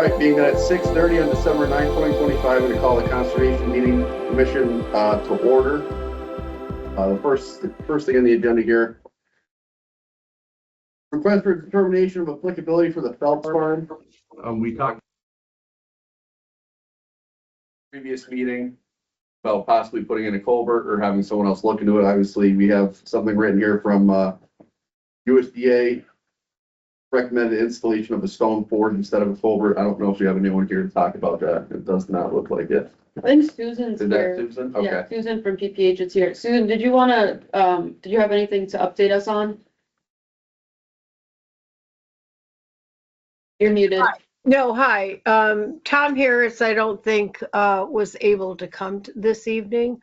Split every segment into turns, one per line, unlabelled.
All right, being that it's 6:30 on December 9th, 2025, I'm going to call the Conservation Meeting Commission to order. The first thing on the agenda here. Request for determination of applicability for the Phelps Farm. We talked previous meeting about possibly putting in a culvert or having someone else look into it. Obviously, we have something written here from USDA. Recommended installation of a stone ford instead of a culvert. I don't know if you have anyone here to talk about that. It does not look like it.
I think Susan's
Is that
here.
Susan?
Yeah,
Okay.
Susan from PPH is here. Susan, did you wanna, did you have anything to update us on? You're muted.
No, hi. Tom Harris, I don't think was able to come this evening.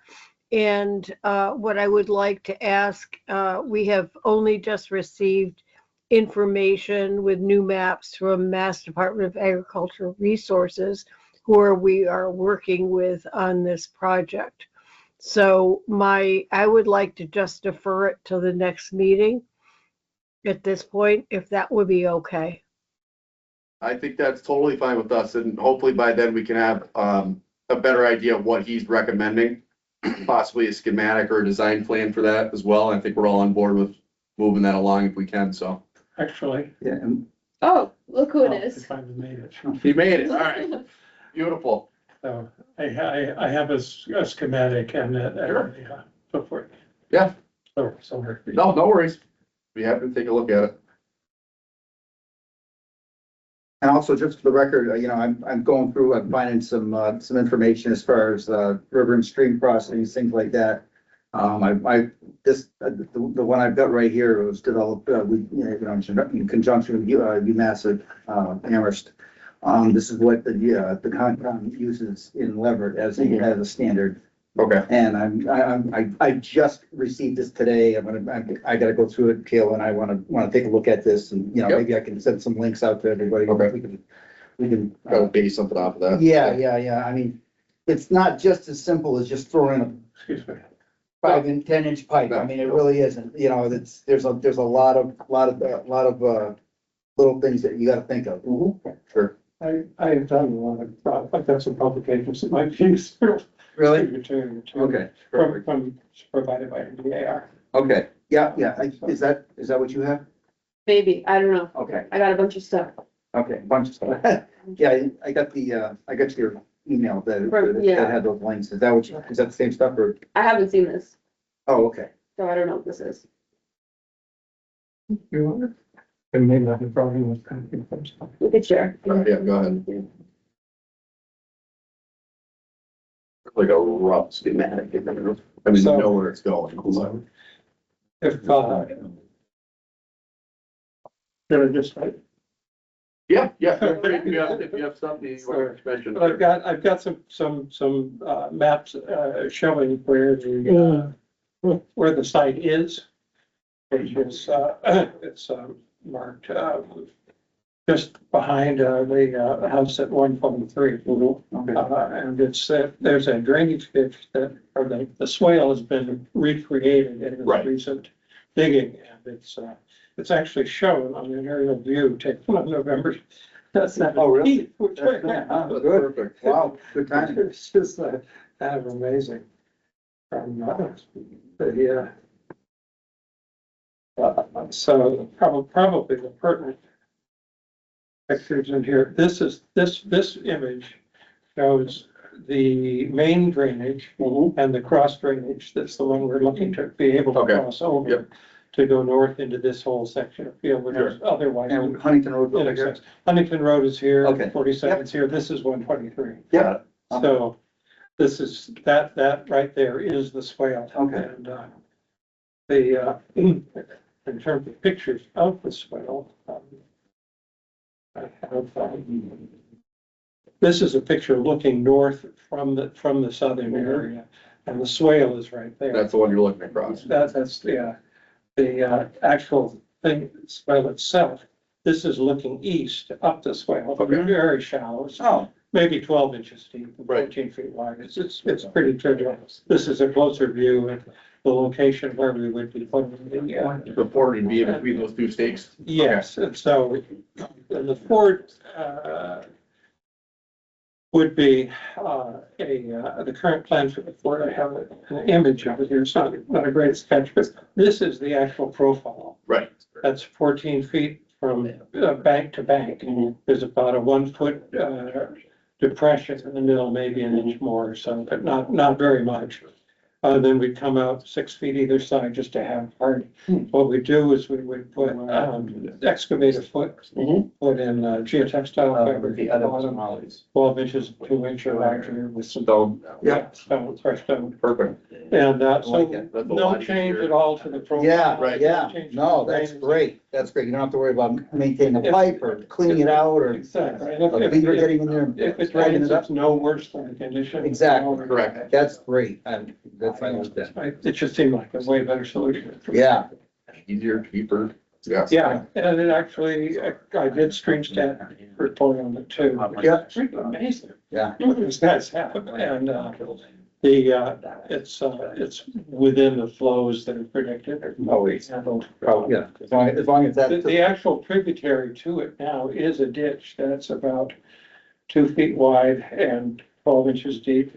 And what I would like to ask, we have only just received information with new maps from Mass Department of Agricultural Resources, who we are working with on this project. So I would like to just defer it to the next meeting at this point, if that would be okay.
I think that's totally fine with us, and hopefully by then we can have a better idea of what he's recommending. Possibly a schematic or a design plan for that as well. I think we're all on board with moving that along if we can, so.
Actually,
Yeah.
Oh, look who it
I
is.
finally made it.
He made it, all right, beautiful.
So I have a schematic and so forth.
Yeah.
So we're.
No worries. Be happy to take a look at it.
And also, just for the record, I'm going through, I'm finding some information as far as, river and stream crossings, things like that. The one I've got right here was developed, in conjunction with UMass Amherst. This is what the Concom uses in Leverett as a standard.
Okay.
And I just received this today. I gotta go through it, Kayla, and I wanna take a look at this and,
Yep.
maybe I can send some links out to everybody.
Okay.
We can.
Gotta base something off of that.
Yeah. I mean, it's not just as simple as just throwing
Excuse me.
a 5 and 10 inch pipe. I mean, it really isn't, there's a lot of little things that you gotta think of.
Sure.
I have done a lot of, I've done some publications that might be useful.
Really?
Okay.
From provided by NDAR.
Okay. Yeah. Is that what you have?
Maybe, I don't know.
Okay.
I got a bunch of stuff.
Okay, bunch of stuff. Yeah, I got your email that
Yeah.
had those links. Is that the same stuff or?
I haven't seen this,
Oh, okay.
so I don't know what this is.
You want it? And maybe I can probably was kind of.
We could share.
Yeah, go ahead. Like a rough schematic. I mean, you
So-
know where it's going.
If, should I just,
Yeah. If you have something you want to mention.
I've got some maps, showing where the site is. Which is, it's, marked, just behind, the house at 123. And there's a drainage ditch or the swale has been recreated in
Right.
this recent digging. And it's actually shown on an aerial view taken on November.
Oh, really?
Which,
That's
yeah,
good.
Perfect.
Wow, good timing.
it's just kind of amazing. So probably the pertinent pictures in here. This image shows the main drainage and the cross drainage. That's the one we're looking to be able to
Okay.
cross over
Yep.
to go north into this whole section of field, which is otherwise.
And Huntington Road over here.
inaccessible. Huntington Road is here,
Okay.
47 is here. This is 123.
Yeah.
So this is, that right there is the swale.
Okay.
And, in terms of pictures of the swale, I have, this is a picture looking north from the southern area, and the swale is right there.
That's the one you're looking across.
That's the actual thing, swale itself. This is looking east up the swale,
Okay.
very shallow. It's
Oh,
maybe 12 inches deep, and
Right.
14 feet wide. It's pretty trivial. This is a closer view of the location where we would be putting the,
The ford would be in between those two stakes.
yes, and so, and the Ford, would be, the current plan for, I have an image of it here, it's not a great sketch, but this is the actual profile.
Right.
That's 14 feet from bank to bank. There's about a 1 foot depression in the middle, maybe an inch more or so, but not very much. Then we'd come out 6 feet either side just to have hard. What we do is we would put excavator foot, put in geotextile fiber,
The other
bottom,
one.
12 inches, 2 inch or larger with some
Stone,
stone, fresh stone.
perfect.
And
like
so
it.
That's a
no
lot
change
easier.
at all to the profile.
Yeah,
Right.
yeah,
Change
no,
the
that's
drainage.
great, that's great, you don't have to worry about maintaining the pipe or cleaning it out or
Exactly. And
or
if-
beaver
if-
getting in there. and
If it
dragging
drains,
it up.
it's no worse than the condition.
Exactly.
Correct.
That's great, that's, I like that.
It just seemed like a way better solution.
Yeah,
Easier, cheaper, yeah.
Yeah, and it actually, I did stream stat report on it too.
Yeah.
It's really amazing.
yeah,
What these guys have, and, it's within the flows that are predicted. Always handled.
yeah, as long as
The,
that,
the actual tributary to it now is a ditch that's about 2 feet wide and 12 inches deep.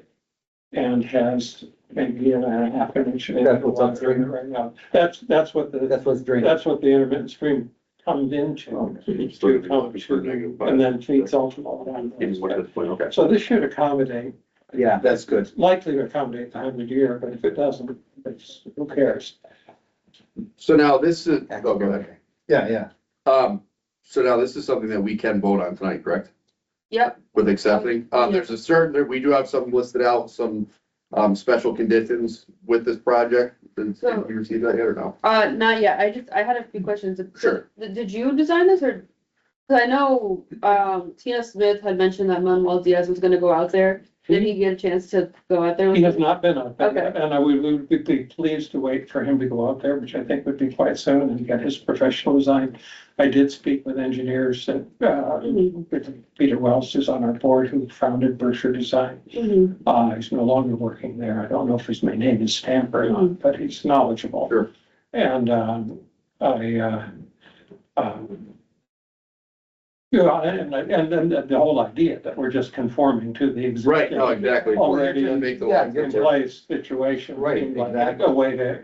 And has maybe a half an inch.
That's what's upstream?
Right now. That's what the,
that's what's draining.
that's what the intermittent stream comes into. To come to, and then feeds ultimately down.
Okay.
So this should accommodate,
Yeah, that's good.
likely to accommodate the 100-year, but if it doesn't, it's, who cares?
So now this is, oh, go ahead.
Yeah, yeah.
So now this is something that we can vote on tonight, correct?
Yep,
With accepting, there's a certain, we do have some listed out, some, special conditions with this project. Did
So-
you receive that yet or no?
not yet. I had a few questions.
Sure.
Did you design this or? Cause I know, Tina Smith had mentioned that Manuel Diaz was gonna go out there. Did he get a chance to go out there? with
He has
you?
not been out there,
Okay.
yet, and we would be pleased to wait for him to go out there, which I think would be quite soon, and get his professional design. I did speak with engineers that, Peter Wells is on our board, who founded Berkshire Design.
Mhm.
He's no longer working there. I don't know if his main name is Stamp or not, but he's knowledgeable.
Sure.
And, you know, and then the whole idea that we're just conforming to the existing.
Right, no, exactly.
Already
Just make the
Yeah,
lines
you're
in
work.
place situation.
Right,
seemed like
exactly.
A way to,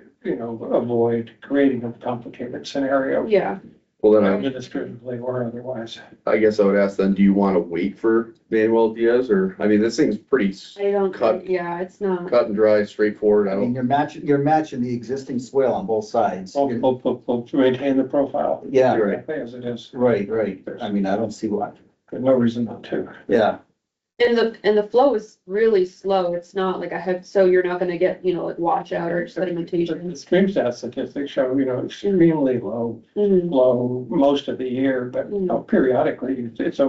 avoid creating a complicated scenario
Yeah,
Well, then
administratively or otherwise.
I guess I would ask then, do you want to wait for Manuel Diaz or, I mean, this thing's pretty
I don't,
Cut.
yeah, it's not.
cut and dry, straightforward. I
I mean,
don't,
you're matching the existing swale on both sides.
We'll maintain the profile.
Yeah,
Right.
As it is.
right, right. I mean, I don't see why.
There's no reason not to.
Yeah,
And the flow is really slow. It's not like so you're not gonna get, like washout or
The
sedimentation.
stream stat statistics show, extremely low
Mhm.
flow most of the year, but periodically, it's a,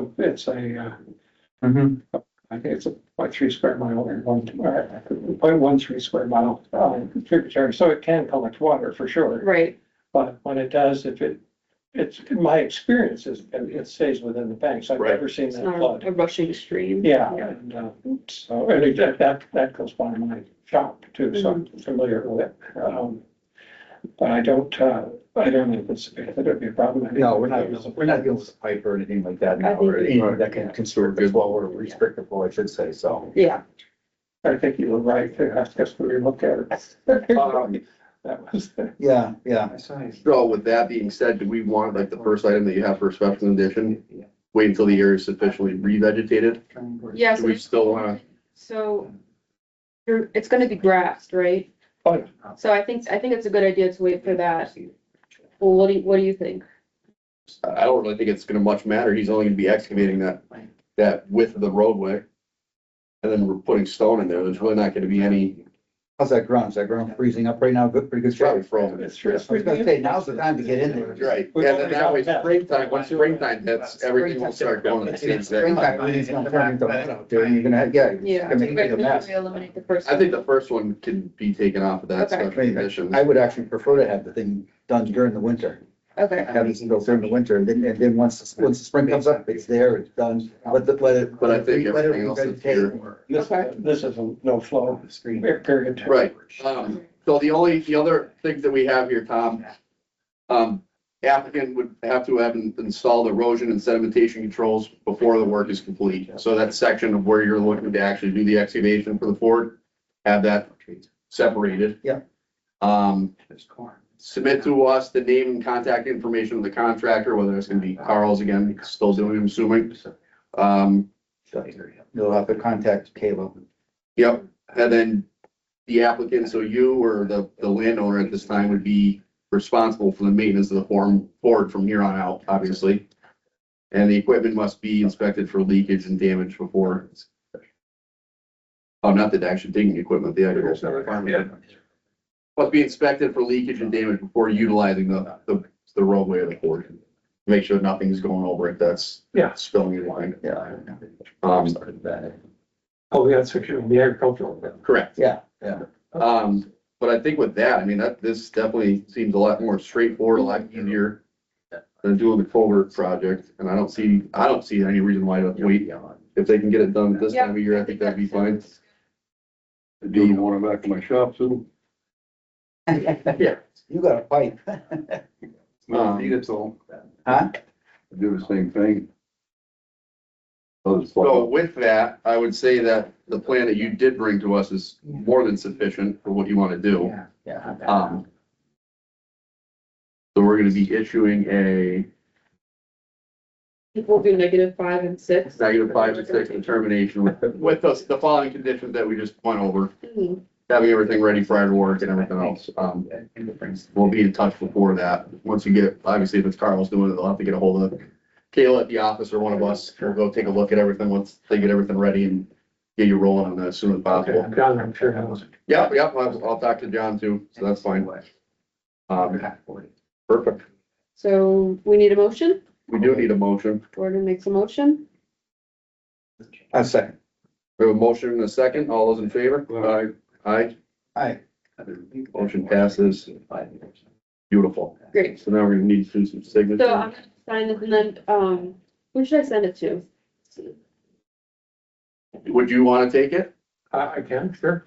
mhm,
I think it's a 0.3 square mile or 0.13 square mile tributary, so it can collect water for sure.
Right,
But when it does, it's, in my experience is, it stays within the banks. I've
Right.
never seen
it's
that
not
flood.
a rushing stream.
Yeah, and, so, and that goes by my shop too, so I'm familiar with it. But I don't anticipate that it'd be a problem.
no, we're not dealing with a pipe or anything like that now, or anything that can constrict the flow or restrict the flow, I should say, so.
Yeah,
I think you were right to ask us to relook at it. That was the.
Yeah, yeah.
so with that being said, do we want like the first item that you have for special condition? Wait until the area is sufficiently revegetated?
yeah,
Do we still wanna,
so it's gonna be grassed, right?
Oh, yeah.
So I think it's a good idea to wait for that. Well, what do you think?
I don't really think it's gonna much matter. He's only gonna be excavating that width of the roadway. And then we're putting stone in there. There's really not gonna be any,
How's that ground? Is that ground freezing up right now? Good, pretty good
it's probably
shape.
frozen.
It's true.
I was gonna say, now's the time to get in there.
Right,
We've
and
already
then that way
got that.
springtime, once springtime hits, everything will start going the same thing.
Springtime, everything's gonna turn into mud out there, and you're gonna, yeah, it's
Yeah.
gonna make it a mess.
We eliminate the first.
I think the first one can be taken off of that
Okay.
special condition.
I would actually prefer to have the thing done during the winter.
Okay,
Have it built during the winter, and then once the spring comes up, it's there, it's done. Let it.
But I think
let it
everything else is
revegetate.
here.
This is a no flow
Screen.
period.
Right, so the other things that we have here, Tom, applicant would have to have installed erosion and sedimentation controls before the work is complete. So that section of where you're looking to actually do the excavation for the ford, have that separated.
Yeah.
Submit to us the name and contact information of the contractor, whether it's gonna be Carl's again, still doing, I'm assuming.
You'll have to contact Caleb.
Yep, and then the applicant, so you or the landowner at this time would be responsible for the maintenance of the ford from here on out, obviously. And the equipment must be inspected for leakage and damage before. Oh, not the actual digging equipment, the actual.
Yeah.
Must be inspected for leakage and damage before utilizing the roadway of the ford. Make sure nothing's going over it that's
Yeah.
spilling in line.
Yeah.
Oh, yeah, so you're the agricultural.
Correct.
Yeah.
But I think with that, I mean, this definitely seems a lot more straightforward, a lot easier than doing the culvert project, and I don't see any reason why to wait. If they can get it done this time of year, I think that'd be fine.
Do you want it back in my shop soon?
Yeah.
You got a pipe.
Need it so.
Huh?
Do the same thing.
So with that, I would say that the plan that you did bring to us is more than sufficient for what you want to do.
Yeah.
So we're gonna be issuing a
We'll do -5 and 6.
-5 and 6 determination with the following conditions that we just went over.
Mhm.
Having everything ready prior to work and everything else. We'll be in touch before that. Once you get, obviously, if it's Carl's doing it, they'll have to get a hold of Kayla at the office or one of us. We'll go take a look at everything once they get everything ready and get you rolling on that as soon as possible.
John, I'm sure knows.
Yep, I'll talk to John too, so that's fine. Perfect.
So we need a motion.
We do need a motion.
Gordon makes a motion.
A second.
We have a motion and a second. All those in favor?
Aye.
Aye.
Aye.
Motion passes. Beautiful.
Great.
So now we're gonna need to do some signatures.
So I'm gonna sign this and then, who should I send it to?
Would you want to take it?
I can, sure.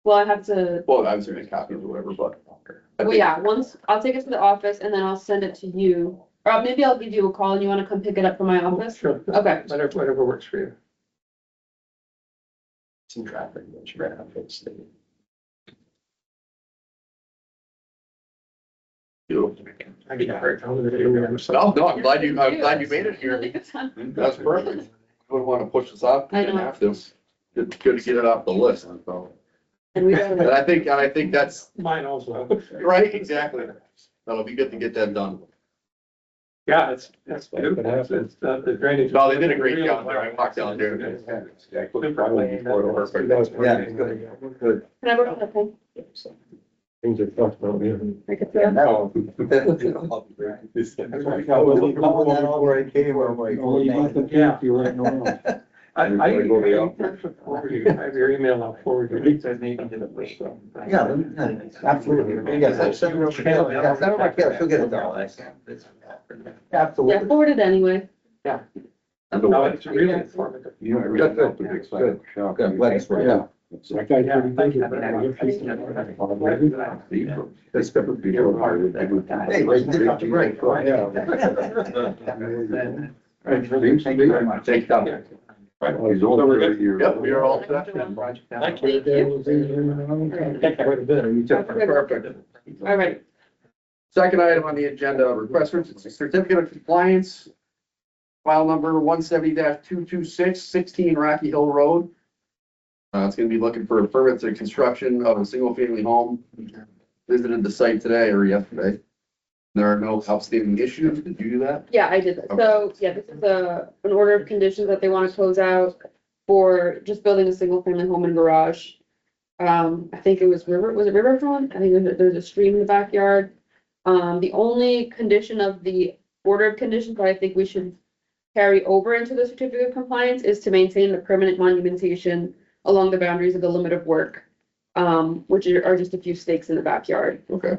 Well, I have to,
Well, I was gonna make copies or whatever, but. I
well,
think-
yeah, once, I'll take it to the office and then I'll send it to you. Or maybe I'll give you a call and you wanna come pick it up from my office?
Sure.
Okay.
Whatever works for you.
Some traffic.
Beautiful.
I get it right over there.
No, I'm glad you made it here.
It's
That's perfect. I wouldn't want to push this off.
I
You didn't
know.
have to. Good to get it off the list. So.
And we
And
don't,
I think that's
Mine also.
right, exactly. That'll be good to get that done.
Yeah, that's beautiful. It's the drainage.
No, they did a great job there. I walked down there. Perfect.
Yeah, good. Good.
can I work on the pen?
Things are tough, don't you?
I could say.
No. Before I came, I'm like, oh, man.
Yeah.
You're right now.
I
Go to the
have your email, I'll forward you.
Yeah, absolutely. Yes, I'll send it over to Caleb. Yeah, send it over to Caleb. She'll get it done.
Yeah,
Absolutely.
forward it anyway.
No, it's really informative.
You know,
Good, good,
the big side
good.
of the shop.
Good, glad it's right.
Yeah.
Yeah, thank you.
That's good. Hey, wait, did you break? Go ahead. Thank you very much.
Take that.
He's older than you.
Yep, we are all set.
Thank you.
Perfect.
All right.
Second item on the agenda, request for certificate of compliance. File number 170-226, 16 Rocky Hill Road. It's gonna be looking for a permit to construction of a single family home. Visited the site today or yesterday. There are no outstanding issues. Did you do that?
Yeah, I did that. So, yeah, this is an order of conditions that they want to close out for just building a single family home and garage. I think it was it Riverfront? I think there's a stream in the backyard. The only condition of the order of conditions that I think we should carry over into the certificate of compliance is to maintain the permanent monumentation along the boundaries of the limit of work, which are just a few stakes in the backyard.
Okay.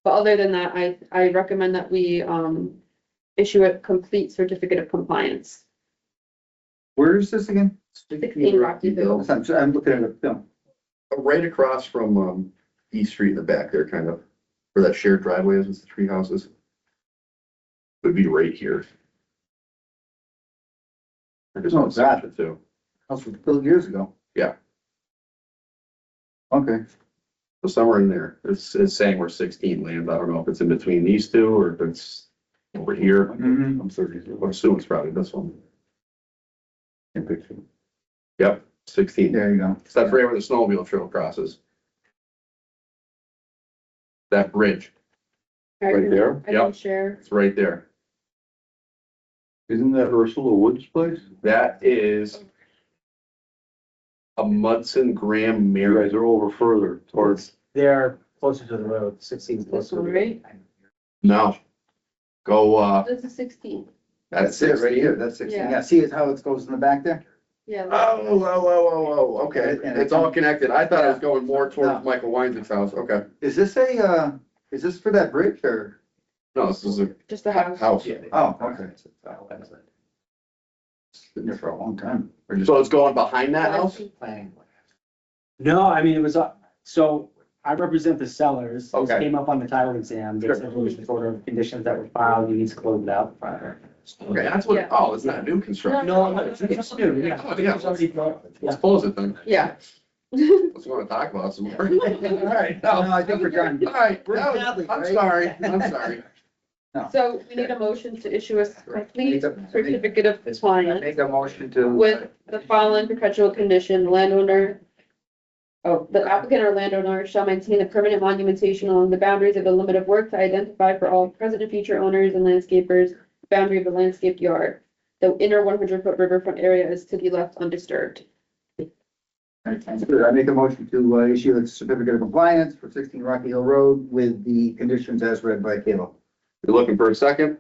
But other than that, I recommend that we, issue a complete certificate of compliance.
Where is this again?
16 Rocky Hill.
I'm looking at a film.
Right across from, East Street in the back there, kind of, where that shared driveway is with the tree houses. would be right here. I just
Oh,
want to
God.
it too.
House was built years ago.
Yeah.
Okay.
So somewhere in there, it's saying we're 16 land. I don't know if it's in between these two or if it's over here.
Mhm.
I'm 30. I assume it's probably this one.
In picture.
Yep, 16.
There you go.
So that's right where the snowmobile trail crosses. That bridge,
Right there?
I can share.
it's right there.
Isn't that Ursula Woods' place?
That is a Mudson Graham
You
Mary.
guys are over further towards,
They're closer to the road, 16 is
This
closer.
one, right?
No. Go,
This is 16.
that's
That's it right
16.
here. That's 16.
Yeah.
Yeah, see it how it goes in the back there?
Yeah.
Oh, okay. It's all connected. I thought it was going more
No.
towards Michael Weinzig's house. Okay.
Is this is this for that bridge or?
No, this is a
Just a house.
house.
Oh, okay. It's been there for a long time.
So it's going behind that house?
No, I mean, it was, so I represent the sellers. This
Okay.
came up on the title exam. They said it was the order of conditions that were filed. You need to close it out.
Okay, that's what, oh, it's not new construction.
No, it's new, yeah.
Oh, yeah.
It's already built.
Let's close it then.
Yeah.
Let's go to talk about some more. All right,
No,
no.
I think we're done.
All right,
We're
no,
Catholic,
I'm
right?
sorry, I'm sorry.
So we need a motion to issue a complete certificate of compliance
Make a motion to.
with the following perpetual condition, landowner. Oh, the applicant or landowner shall maintain a permanent monumentation along the boundaries of the limit of work to identify for all present and future owners and landscapers, the boundary of the landscaped yard. The inner 100-foot riverfront area is to be left undisturbed.
I make a motion to issue a certificate of compliance for 16 Rocky Hill Road with the conditions as read by Caleb.
You're looking for a second?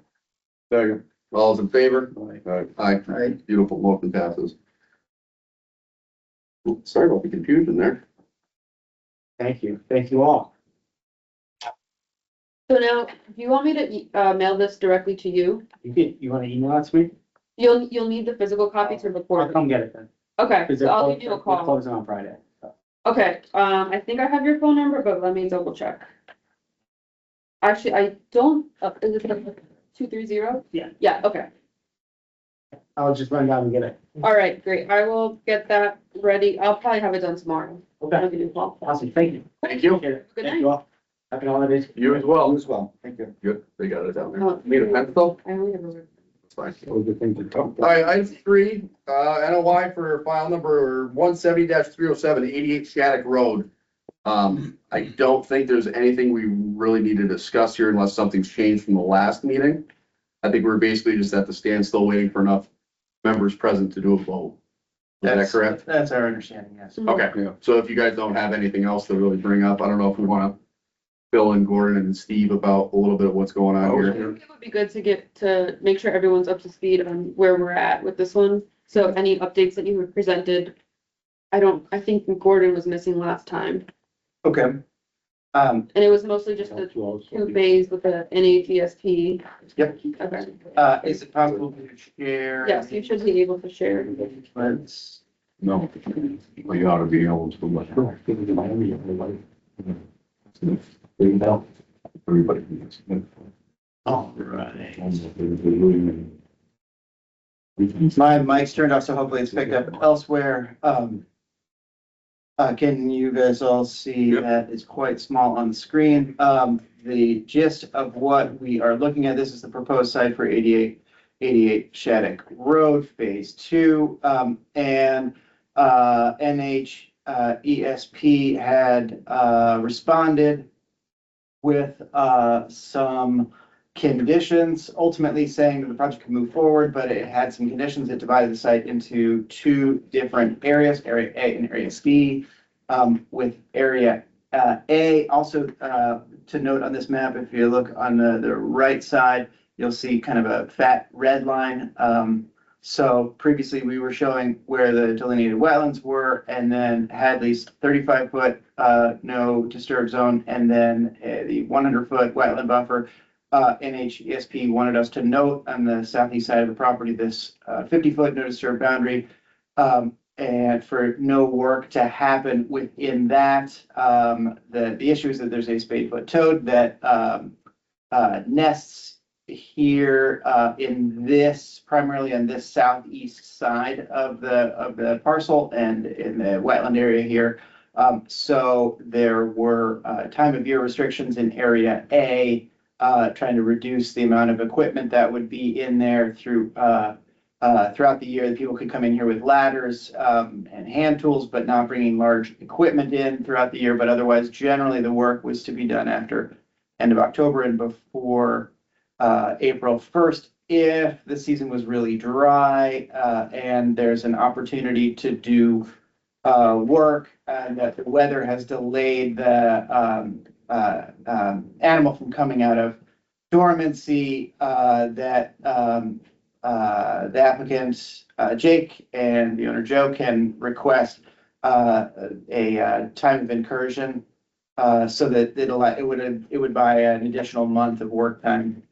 second,
All those in favor?
Aye.
Aye.
All right,
Beautiful, motion passes. Oops, sorry about the confusion there.
Thank you. Thank you all.
So now, do you want me to mail this directly to you?
You want to email it to me?
You'll need the physical copy to
I'll
record.
come get it then.
Okay,
'Cause
so
they're
I'll
closed-
give you a
they're
call.
closing on Friday. So.
Okay, I think I have your phone number, but let me double check. Actually, I don't, is it 230?
Yeah.
Yeah, okay.
I'll just run down and get it.
All right, great. I will get that ready. I'll probably have it done tomorrow.
Okay,
I'll give you a call.
awesome. Thank you.
Thank you.
Appreciate it.
Good
Thank
night.
you all. Happy holidays.
You as
you
well.
as well. Thank you.
Good, they got it down there.
Oh.
Need a pencil?
I only have a.
That's fine.
those are things to talk
All
about.
right, item 3, NOI for file number 170-307, 88 Shattuck Road. I don't think there's anything we really need to discuss here unless something's changed from the last meeting. I think we're basically just at the standstill waiting for enough members present to do a vote. Is that correct?
That's our understanding, yes.
Okay,
Yeah.
so if you guys don't have anything else to really bring up, I don't know if we want to fill in Gordon and Steve about a little bit of what's going on
I
here.
think it would be good to make sure everyone's up to speed on where we're at with this one. So any updates that you have presented, I think Gordon was missing last time.
Okay.
And it was mostly just the two phase with the NAGSP.
Yep.
Okay,
Is it possible to share?
yes, you should be able to share.
Let's.
No, well, you ought to be able to. Everybody.
All right. My mic's turned off, so hopefully it's picked up elsewhere. Can you guys all see
Yep.
that it's quite small on the screen? The gist of what we are looking at, this is the proposed site for 88 Shattuck Road, Phase 2. NHESP had responded with some conditions, ultimately saying that the project could move forward, but it had some conditions that divided the site into two different areas, Area A and Area B. With Area A, also to note on this map, if you look on the right side, you'll see kind of a fat red line. So previously we were showing where the delineated wetlands were and then Hadley's 35-foot no disturb zone and then the 100-foot wetland buffer. NHESP wanted us to note on the southeast side of the property this 50-foot no disturb boundary. And for no work to happen within that. The issue is that there's a spade-foot toad that nests here, in this, primarily on this southeast side of the parcel and in the wetland area here. So there were, time of year restrictions in area A, trying to reduce the amount of equipment that would be in there throughout the year. The people could come in here with ladders, and hand tools, but not bringing large equipment in throughout the year. But otherwise, generally, the work was to be done after end of October and before April 1st, if the season was really dry, and there's an opportunity to do work, and that the weather has delayed the animal from coming out of dormancy, that the applicant, Jake, and the owner, Joe, can request a time of incursion, so that it would buy an additional month of work time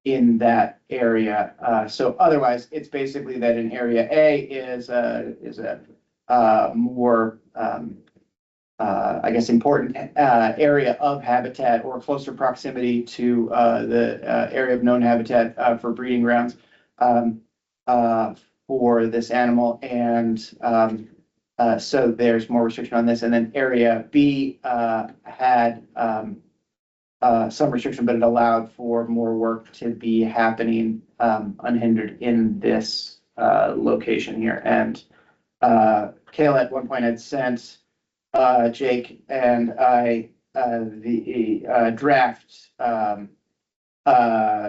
in that area. So otherwise, it's basically that in area A is a more, I guess, important area of habitat or closer proximity to the area of known habitat for breeding grounds for this animal. And so there's more restriction on this. And then area B had some restriction, but it allowed for more work to be happening unhindered in this location here. And Kayla at one point had sent Jake and I the draft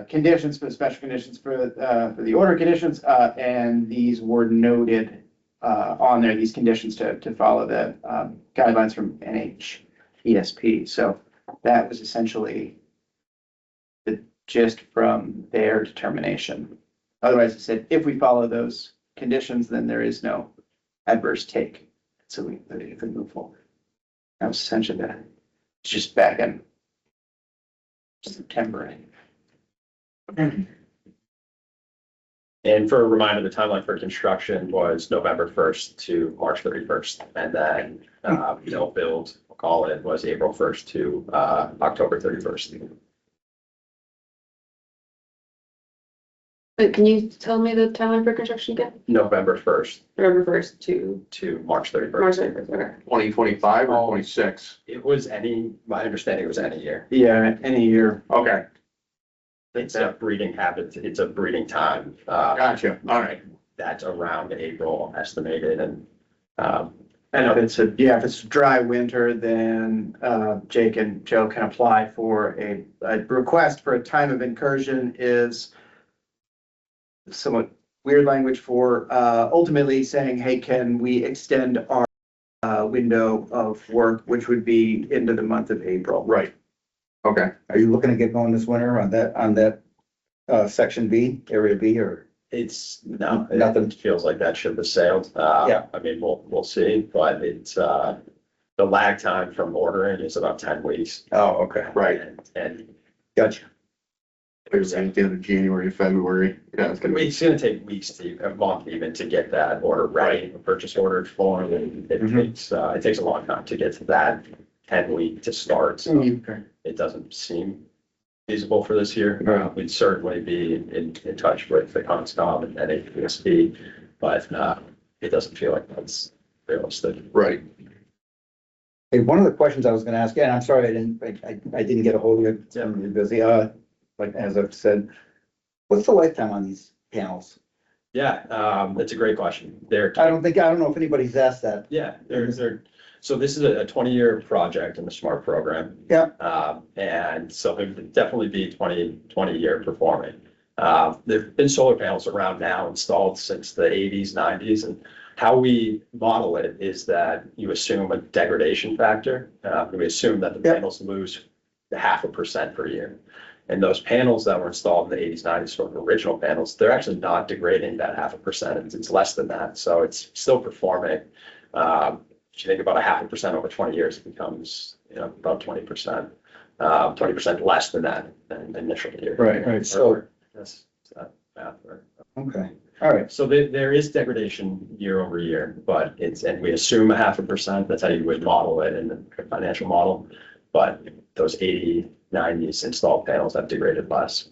conditions, for the special conditions for the order conditions, and these were noted on there, these conditions to follow the guidelines from NHESP. So that was essentially the gist from their determination. Otherwise, I said, if we follow those conditions, then there is no adverse take. So we can move forward. That was essentially that. It's just back in September.
And for a reminder, the timeline for construction was November 1st to March 31st. And then, no build, we'll call it, was April 1st to, October 31st.
Wait, can you tell me the timeline for construction again?
November 1st
November 1st to
to March 31st.
March 31st, okay.
2025 or 26?
It was my understanding it was any year.
Yeah, any year.
Okay,
It's a breeding habit, it's a breeding time.
gotcha, all right.
That's around April estimated and,
And if it's a dry winter, then Jake and Joe can apply for a request for a time of incursion is somewhat weird language for ultimately saying, hey, can we extend our window of work, which would be into the month of April.
Right. Okay,
Are you looking to get going this winter on that section B, area B, or?
it's, no,
Nothing.
it feels like that ship has sailed.
Yeah.
I mean, we'll see, but it's, the lag time from ordering is about 10 weeks.
Oh, okay.
right.
And
Gotcha.
There's at the end of January, February. Yeah, it's gonna be.
it's gonna take weeks to, a month even, to get that order ready, a purchase order form, and it takes a long time to get to that 10-week to start. So it doesn't seem feasible for this year.
Yeah.
We'd certainly be in touch with the Conscom and NHESP, but it doesn't feel like that's realistic.
Right.
Hey, one of the questions I was gonna ask, and I'm sorry, I didn't get a hold of you, I'm really busy, like, as I've said, what's the lifetime on these panels?
Yeah, that's a great question.
I don't know if anybody's asked that.
Yeah, so this is a 20-year project in the SMART program.
Yeah.
And so it would definitely be 20-year performing. There've been solar panels around now installed since the 80s, 90s, and how we model it is that you assume a degradation factor. We assume that the
Yeah.
panels lose 0.5% per year. And those panels that were installed in the 80s, 90s, sort of original panels, they're actually not degrading that 0.5%. It's less than that. So it's still performing. If you think about 0.5% over 20 years, it becomes, about 20%, 20% less than that than the initial year.
Right, so,
That's that math, right?
okay, all right,
So there is degradation year over year, but and we assume 0.5%, that's how you would model it in the financial model. But those 80, 90s installed panels have degraded less.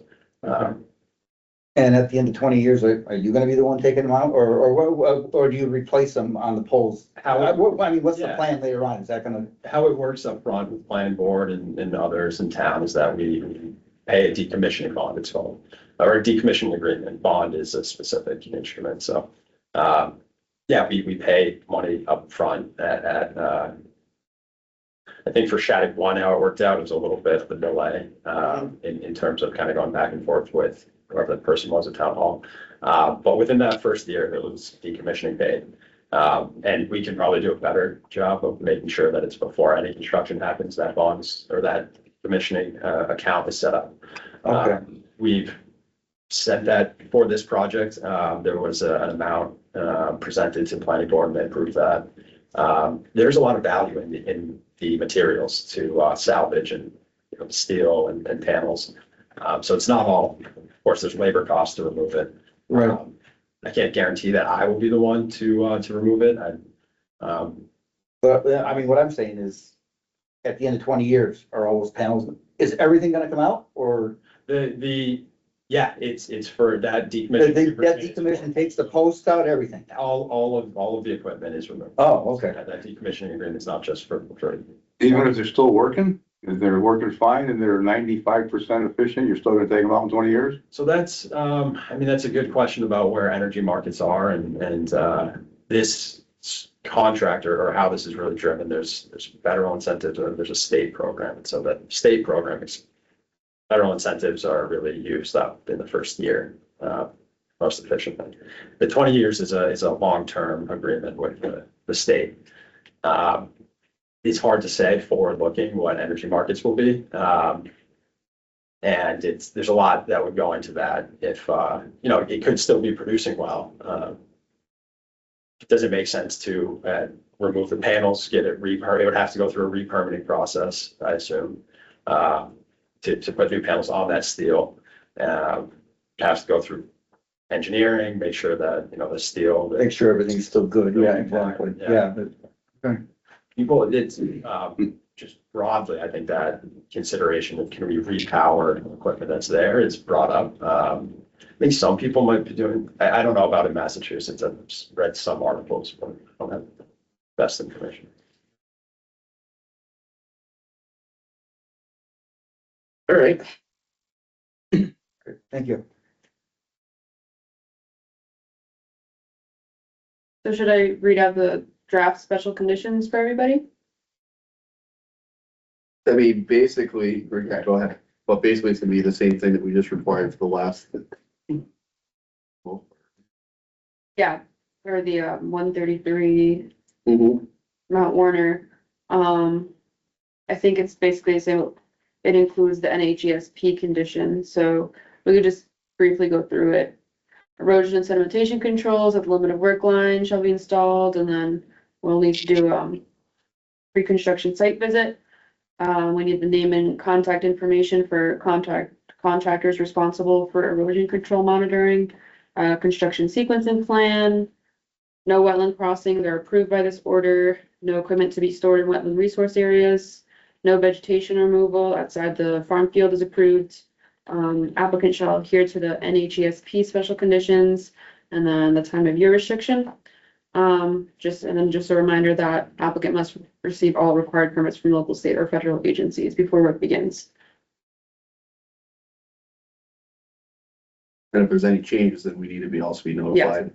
And at the end of 20 years, are you gonna be the one taking them out, or do you replace them on the poles? I mean, what's the
Yeah.
plan later on? Is that gonna,
How it works up front with planning board and others in town is that we pay a decommissioning bond, it's called, or a decommissioning agreement. Bond is a specific instrument, so, yeah, we pay money up front at I think for Shattuck one, how it worked out, it was a little bit of a delay, in terms of kind of going back and forth with whoever the person was at town hall. But within that first year, it was decommissioning paid. And we can probably do a better job of making sure that it's before any construction happens, that bonds or that commissioning, account is set up.
Okay.
We've said that for this project, there was an amount, presented to planning board and they approved that. There's a lot of value in the materials to, salvage and, you know, steel and panels. So it's not all, of course, there's labor costs to remove it.
right,
I can't guarantee that I will be the one to remove it.
but, I mean, what I'm saying is, at the end of 20 years, are all those panels, is everything gonna come out, or
Yeah, it's for that
that
decommission.
decommission takes the posts out, everything?
All of the equipment is removed.
Oh, okay.
That decommissioning agreement is not just for,
Even if they're still working, if they're working fine and they're 95% efficient, you're still gonna take them out in 20 years?
so that's, I mean, that's a good question about where energy markets are and this contractor or how this is really driven. There's federal incentives or there's a state program. And so that state program is, federal incentives are really used up in the first year, most efficiently. The 20 years is a long-term agreement with the state. It's hard to say forward-looking what energy markets will be. And there's a lot that would go into that if, you know, it could still be producing well. Does it make sense to remove the panels, get it re-permitted? It would have to go through a re-permitting process, I assume, to put new panels on that steel. Has to go through engineering, make sure that, you know, the steel.
Make sure everything's still good, yeah, exactly,
Yeah.
yeah.
People, it's, just broadly, I think that consideration of can we repower equipment that's there is brought up. I think some people might be doing, I don't know about in Massachusetts, I've read some articles, but I don't have the best information.
All right.
Thank you.
So should I read out the draft special conditions for everybody?
I mean, basically, yeah, go ahead. But basically, it's gonna be the same thing that we just required for the last.
Yeah, for the 133
Mhm.
Mount Warner. I think it's basically the same. It includes the NHESP condition, so we could just briefly go through it. Erosion and sedimentation controls at the limit of work line shall be installed, and then we'll need to do pre-construction site visit. We need the name and contact information for contractors responsible for erosion control monitoring, construction sequencing plan, no wetland crossings are approved by this order, no equipment to be stored in wetland resource areas, no vegetation removal outside the farm field is approved. Applicant shall adhere to the NHESP special conditions, and then the time of year restriction. Just a reminder that applicant must receive all required permits from local, state, or federal agencies before work begins.
And if there's any changes, then we need to also be notified.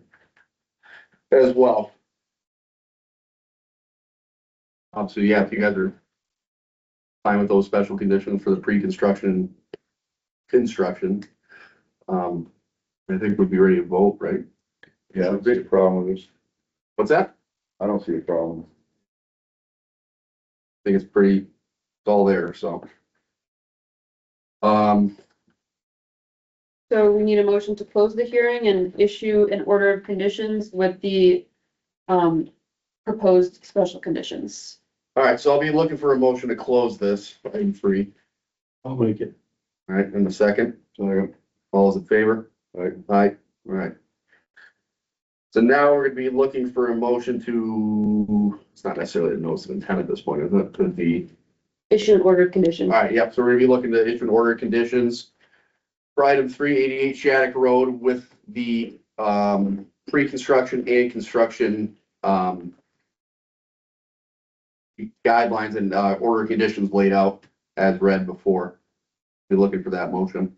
As well. So yeah, if you guys are fine with those special conditions for the pre-construction, construction, I think we'd be ready to vote, right?
Yeah, I don't see a problem with this.
What's that?
I don't see a problem.
I think it's pretty, it's all there, so.
So we need a motion to close the hearing and issue an order of conditions with the proposed special conditions.
All right, so I'll be looking for a motion to close this, item 3.
I'll make it.
All right, in a second. All those in favor?
Aye.
Aye, all right. So now we're gonna be looking for a motion to, it's not necessarily a notice of intent at this point, is it? Could be.
Issue an order of conditions.
All right, yep, so we're gonna be looking to issue an order of conditions For item 388 Shattuck Road with the, pre-construction and construction, guidelines and, order conditions laid out as read before. Be looking for that motion.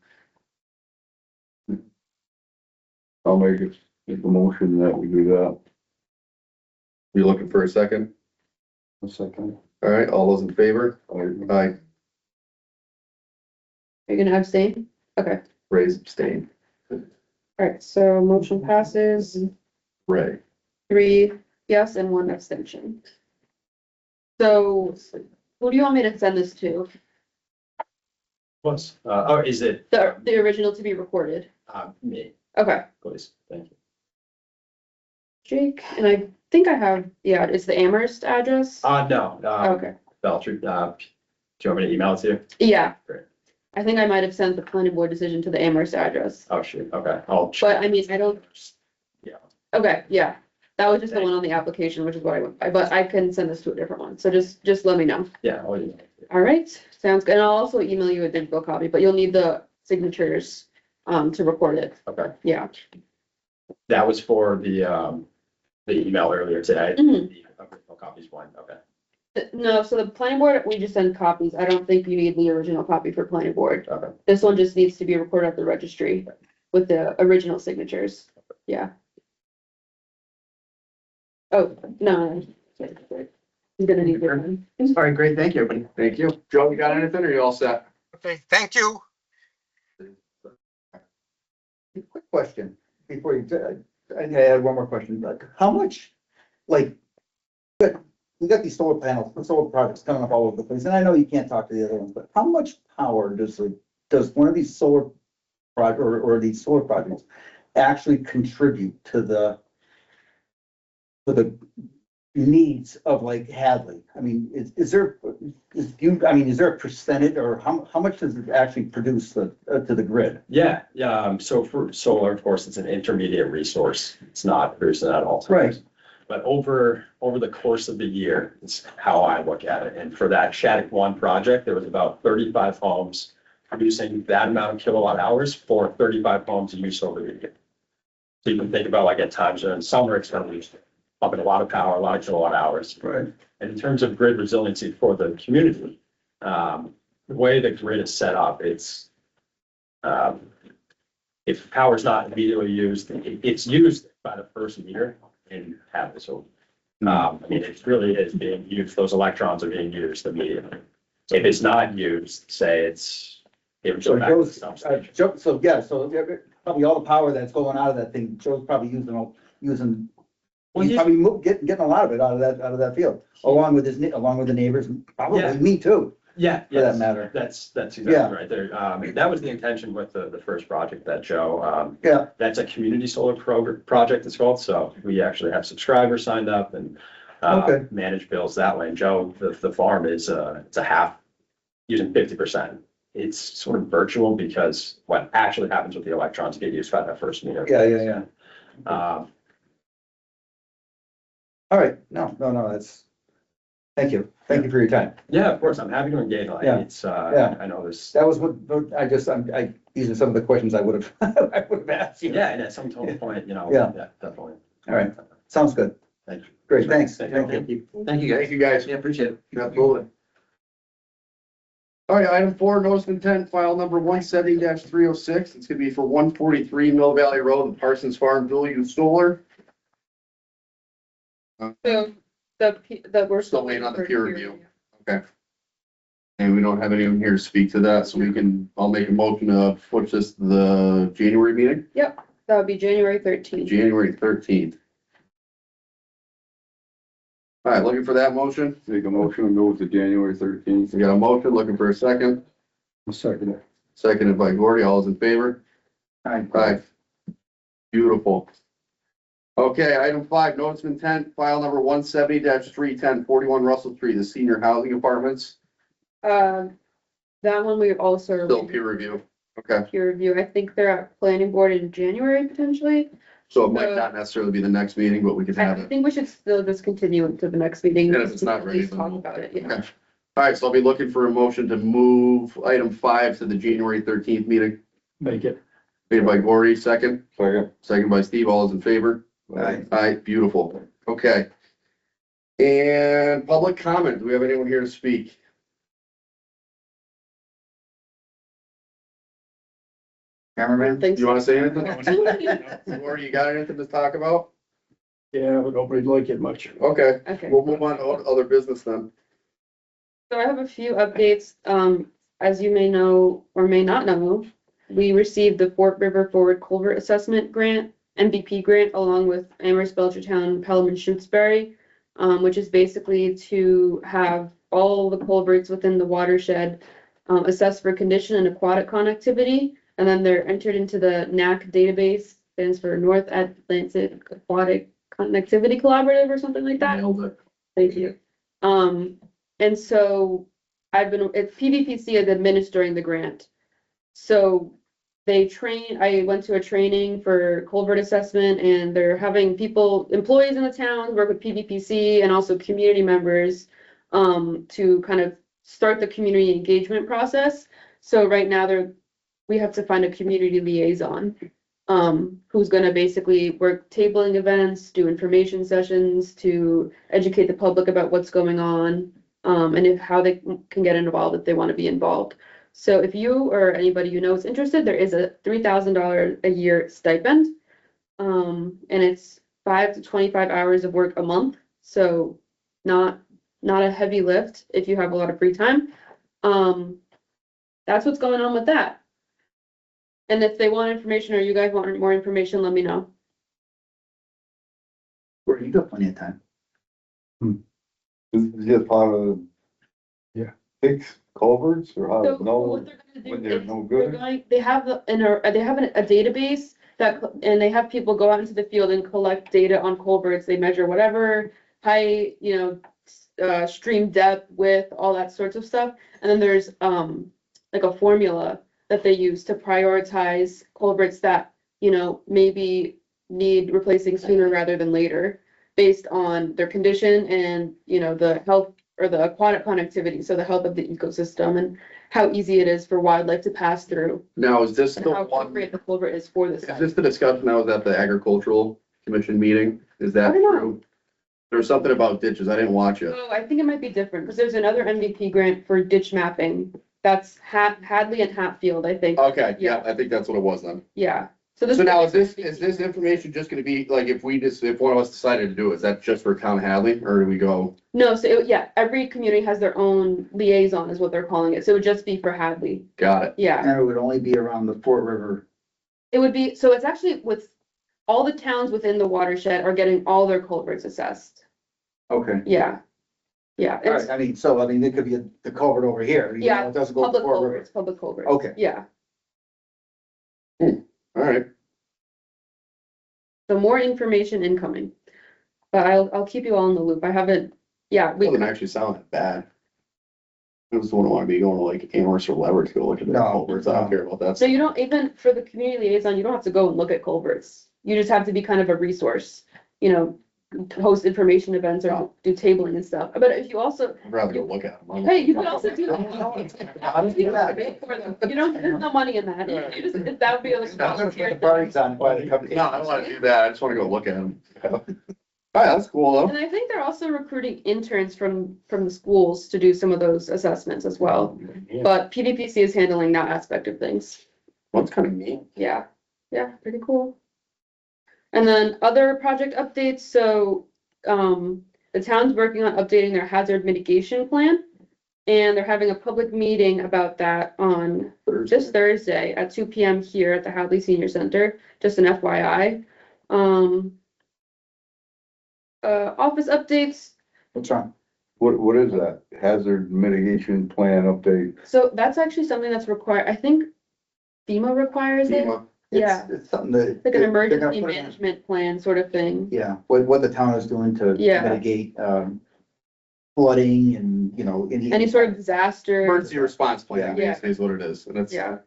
I'll make the motion that we do that.
You looking for a second?
A second.
All right, all those in favor?
I-
Aye.
You're gonna abstain? Okay,
Raise, abstain.
all right, so motion passes.
Ray.
3 yes and 1 abstention. So who do you want me to send this to?
What's, oh, is it,
The original to be recorded?
me,
Okay,
please? Thank you.
Jake, and I think I have, yeah, it's the Amherst address?
No,
Okay,
Belcher, do you want me to email it to you?
yeah.
Great.
I think I might have sent the planning board decision to the Amherst address,
Oh, shoot, okay, I'll.
but I mean, I don't.
Yeah.
Okay, yeah, that was just the one on the application, which is what I went by, but I can send this to a different one, so just let me know.
Yeah, I'll email it.
All right, sounds good, and I'll also email you a digital copy, but you'll need the signatures, to record it,
Okay,
yeah.
that was for the email earlier today.
Mhm.
The original copies one, okay.
No, so the planning board, we just send copies, I don't think you need the original copy for planning board.
Okay.
This one just needs to be recorded at the registry with the original signatures, yeah. Oh, no. I'm gonna need your one.
All right, great. Thank you, everybody.
Thank you. Joe, you got anything or you all set?
Okay, thank you. Quick question before you, I had one more question, like, how much, like, we got these solar panels, the solar projects coming up all over the place, and I know you can't talk to the other ones, but how much power does one of these solar or these solar projects actually contribute to the needs of like Hadley? I mean, is there a percentage or how much does it actually produce to the grid?
Yeah, so for solar, of course, it's an intermediate resource. It's not producing at all times.
Right.
But over the course of the year, it's how I look at it. And for that Shattuck 1 project, there was about 35 homes producing that amount of kilowatt hours for 35 homes in use over the year. So you can think about like at times during summer, it's going to be pumping a lot of power, a lot of kilowatt hours.
Right.
And in terms of grid resiliency for the community, the way the grid is set up, it's if power is not immediately used, it's used by the first meter in Hadley. So, I mean, it really is being used, those electrons are being used immediately. If it's not used, say it would
So
go back to the
Joe's,
substation.
so probably all the power that's going out of that thing, Joe's probably using,
Well,
he's
he's-
probably getting a lot of it out of that field, along with along with the neighbors, probably
Yeah.
me too,
Yeah,
for that
yes,
matter.
that's
Yeah.
exactly right there. That was the intention with the first project that Joe,
Yeah,
that's a community solar project it's called. So we actually have subscribers signed up and
Okay.
manage bills that way. And Joe, the farm is, it's a half using 50%. It's sort of virtual because what actually happens with the electrons get used by that first meter.
yeah.
Um,
All right, no, that's, thank you for your time.
yeah, of course, I'm happy to engage. Like,
Yeah.
it's,
Yeah.
I know this.
That was what, these are some of the questions I would have, I would have asked you.
Yeah, and at some total point,
Yeah.
definitely.
All right, sounds good.
Thank you.
Great, thanks.
Thank
Thank you.
Thank you, guys.
Thank you, guys.
Yeah, appreciate it.
Absolutely. All right, item 4, notice of intent, file number 170-306. It's gonna be for 143 Mill Valley Road, Parsons Farm dual use solar.
So we're
Still waiting on the peer review. Okay. And we don't have anyone here to speak to that, so I'll make a motion to push this to the January meeting,
That would be January 13th.
January 13th. All right, looking for that motion.
Make a motion and go with the January 13th.
We got a motion, looking for a second.
A second.
Seconded by Gordy, all those in favor? Aye. Beautiful. Okay, item 5, notice of intent, file number 170-310, 41 Russell Street, the senior housing apartments,
That one we also.
still peer review. Okay,
Peer review, I think they're at planning board in January potentially.
so it might not necessarily be the next meeting, but we could have
I
it.
think we should still just continue it to the next meeting.
And if it's not
At
ready,
least
then
talk
we'll-
about it, yeah.
Okay. All right, so I'll be looking for a motion to move item 5 to the January 13th meeting.
Make it.
Made by Gory, second.
Second.
Second by Steve, all those in favor?
Aye.
Aye, beautiful, okay. And public comment, do we have anyone here to speak?
Cameraman?
Thanks.
You wanna say anything? Gory, you got anything to talk about?
Yeah, but nobody'd like it much.
Okay,
Okay.
we'll move on to other business then.
So I have a few updates. As you may know or may not know, we received the Fort River Forward Culvert Assessment Grant, MVP grant, along with Amherst, Belchertown, Pelham, and Shutesbury, which is basically to have all the culverts within the watershed assessed for condition and aquatic connectivity, and then they're entered into the NAC database, stands for North Atlantic Aquatic Connectivity Collaborative or something like that.
Nailed it.
Thank you. And so it's PVPC is administering the grant. So I went to a training for culvert assessment, and they're having employees in the town work with PVPC and also community members to kind of start the community engagement process. So right now we have to find a community liaison who's gonna basically work tabling events, do information sessions to educate the public about what's going on, and how they can get involved if they want to be involved. So if you or anybody you know is interested, there is a $3,000 a year stipend. And it's 5 to 25 hours of work a month. So not a heavy lift if you have a lot of free time. That's what's going on with that. And if they want information or you guys want more information, let me know.
Where you got plenty of time.
Is it part of?
Yeah.
Fix culverts or how
So
to know
what they're gonna do
when they're
is
no
they're
good?
they have a database and they have people go out into the field and collect data on culverts. They measure whatever height, stream depth, width, all that sorts of stuff. And then there's like a formula that they use to prioritize culverts that, maybe need replacing sooner rather than later, based on their condition and, the health or the aquatic connectivity, so the health of the ecosystem and how easy it is for wildlife to pass through,
Now, is this
and
the
how
one,
appropriate the culvert is for this
is
site.
this the discussion that was at the agricultural commission meeting? Is that
I don't know.
true? There was something about ditches, I didn't watch it.
Oh, I think it might be different, because there's another MVP grant for ditch mapping. That's Hadley and Hatfield, I think.
Okay, yeah, I think that's what it was then.
Yeah.
So
this
now
is
is this information just gonna be, like, if one of us decided to do it, is that just for town of Hadley, or do we go?
No, so every community has their own liaison is what they're calling it. So it would just be for Hadley.
Got it.
Yeah.
And it would only be around the Fort River.
It would be, so it's actually with all the towns within the watershed are getting all their culverts assessed.
Okay.
Yeah. Yeah.
All
It's
right, it could be the culvert over here.
Yeah,
It doesn't go to
public
Fort River.
culverts, public culverts.
Okay.
Yeah.
All right,
So more information incoming. But I'll keep you all in the loop. I haven't,
it doesn't actually sound that bad. I just wouldn't wanna be going to like Amherst or Leverett to go look at the
No,
culverts, I don't care about that.
so you don't, even for the community liaison, you don't have to go and look at culverts. You just have to be kind of a resource, host information events or do tabling and stuff. But if you also,
I'd rather go look at them.
hey, you could also do that. You don't pay for them. There's no money in that. You just, that would be like.
The party's on by the company.
No, I don't wanna do that, I just wanna go look at them. Alright, that's cool though.
And I think they're also recruiting interns from the schools to do some of those assessments as well. But PVPC is handling that aspect of things.
That's kinda neat.
Yeah, pretty cool. And then other project updates, so, the town's working on updating their hazard mitigation plan. And they're having a public meeting about that on this Thursday at 2 PM here at the Hadley Senior Center, just an FYI. Office updates,
What's wrong?
What is that? Hazard mitigation plan update?
so that's actually something that's required, I think FEMA requires it,
FEMA.
Yeah.
It's something that.
like an
they're gonna
emergency
put in.
management plan sort of thing.
Yeah, what the town is doing to
Yeah.
mitigate, flooding and,
Any sort of disaster.
Emergency response plan,
Yeah.
basically is what it is, and it's.
Yeah.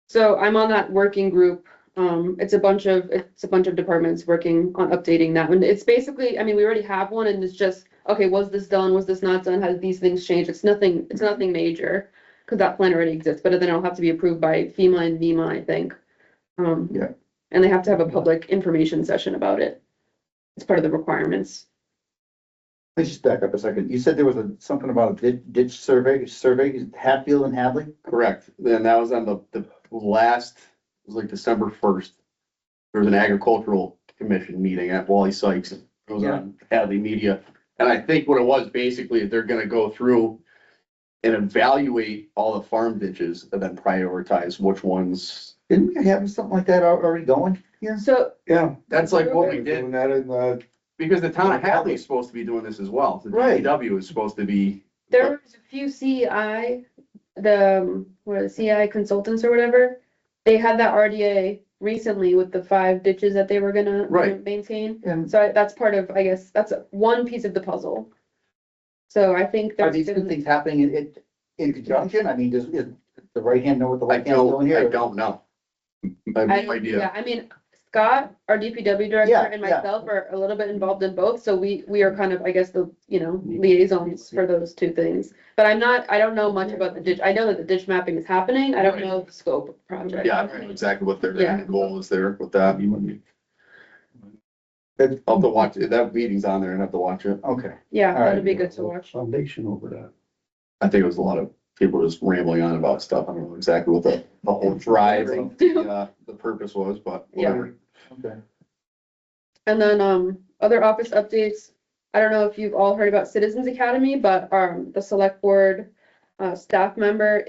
So I'm on that working group. It's a bunch of departments working on updating that one. It's basically, we already have one and it's just, okay, was this done? Was this not done? Has these things changed? It's nothing major. because that plan already exists, but then it'll have to be approved by FEMA and NEMA, I think.
Yeah.
And they have to have a public information session about it. It's part of the requirements.
Let's just back up a second. You said there was something about a ditch survey, Hatfield and Hadley?
Correct. Then that was on the last, it was like December 1st. There was an agricultural commission meeting at Wally Sykes. It was on Hadley Media. And I think what it was basically, they're gonna go through and evaluate all the farm ditches and then prioritize which ones.
Didn't we have something like that already going here?
So
Yeah.
That's like what we did,
Doing that in,
because the town of Hadley is supposed to be doing this as well. The
Right.
DPW is supposed to be,
there was a few CEI, CEI consultants or whatever. They had that RDA recently with the 5 ditches that they were gonna
Right.
maintain.
And
So that's part of, I guess, that's one piece of the puzzle. So I think
are
there's
these two
been,
things happening in conjunction? I mean, does the right hand know what the
I
left hand's doing here?
don't know. I have no idea.
yeah, I mean, Scott, our DPW director,
Yeah,
and
yeah.
myself are a little bit involved in both, so we are kind of, I guess, the, liaisons for those two things. But I don't know much about the ditch, I know that the ditch mapping is happening, I don't know the scope of the project.
Yeah, I don't know exactly what their
Yeah.
goal is there with that. I'll have to watch it. That meeting's on there and have to watch it.
Okay.
Yeah,
All right.
that'd be good to watch.
foundation over that.
I think it was a lot of people just rambling on about stuff. I don't know exactly what the whole drive of the purpose was, but whatever.
Okay.
And then, other office updates, I don't know if you've all heard about Citizens Academy, but, the select board, staff member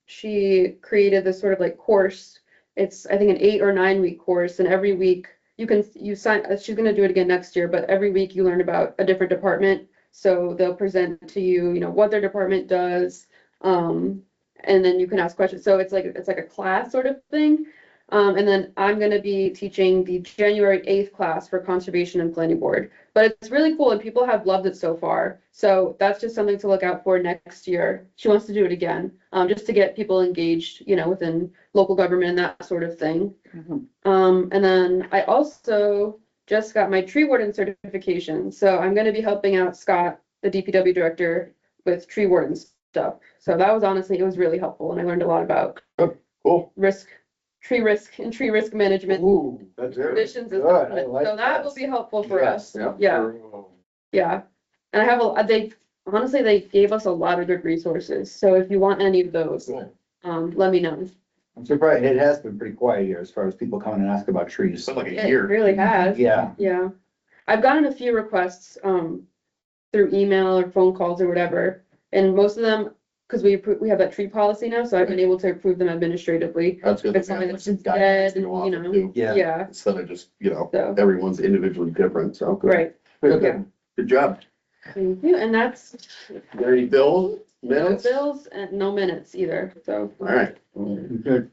she created this sort of like course. It's, I think, an 8 or 9 week course, and every week you sign, she's gonna do it again next year, but every week you learn about a different department. So they'll present to you, what their department does, and then you can ask questions. So it's like a class sort of thing. And then I'm gonna be teaching the January 8th class for Conservation and Planning Board. But it's really cool and people have loved it so far. So that's just something to look out for next year. She wants to do it again, just to get people engaged, within local government and that sort of thing. And then I also just got my tree warden certification. So I'm gonna be helping out Scott, the DPW director, with tree warden stuff. So that was honestly, it was really helpful and I learned a lot about
Cool.
tree risk and tree risk management
Ooh, that's very
conditions. and
good.
stuff.
I like
So that will be helpful for us.
Yeah.
Yeah. And I have they gave us a lot of good resources. So if you want any of those, let me know.
I'm surprised. It has been pretty quiet here as far as people coming and asking about trees.
It's been like a
It
year.
really has.
Yeah.
Yeah. I've gotten a few requests, through email or phone calls or whatever. And most of them, because we have that tree policy now, so I've been able to approve them administratively.
That's good.
If it's something that's just dead, and,
Yeah.
yeah,
Instead of just,
so,
everyone's individually different, so.
right. Yeah.
Good job.
Thank you. And that's
There any bills,
no
minutes?
bills and no minutes either, so.
All right.
Good.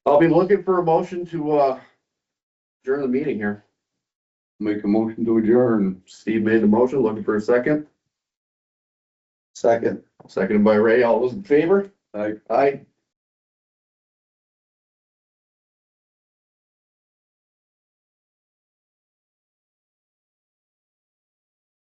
I'll be looking for a motion to, adjourn the meeting here.
Make a motion to adjourn.
Steve made the motion, looking for a second.
Second.
Seconded by Ray. All those in favor?
Aye.
Aye.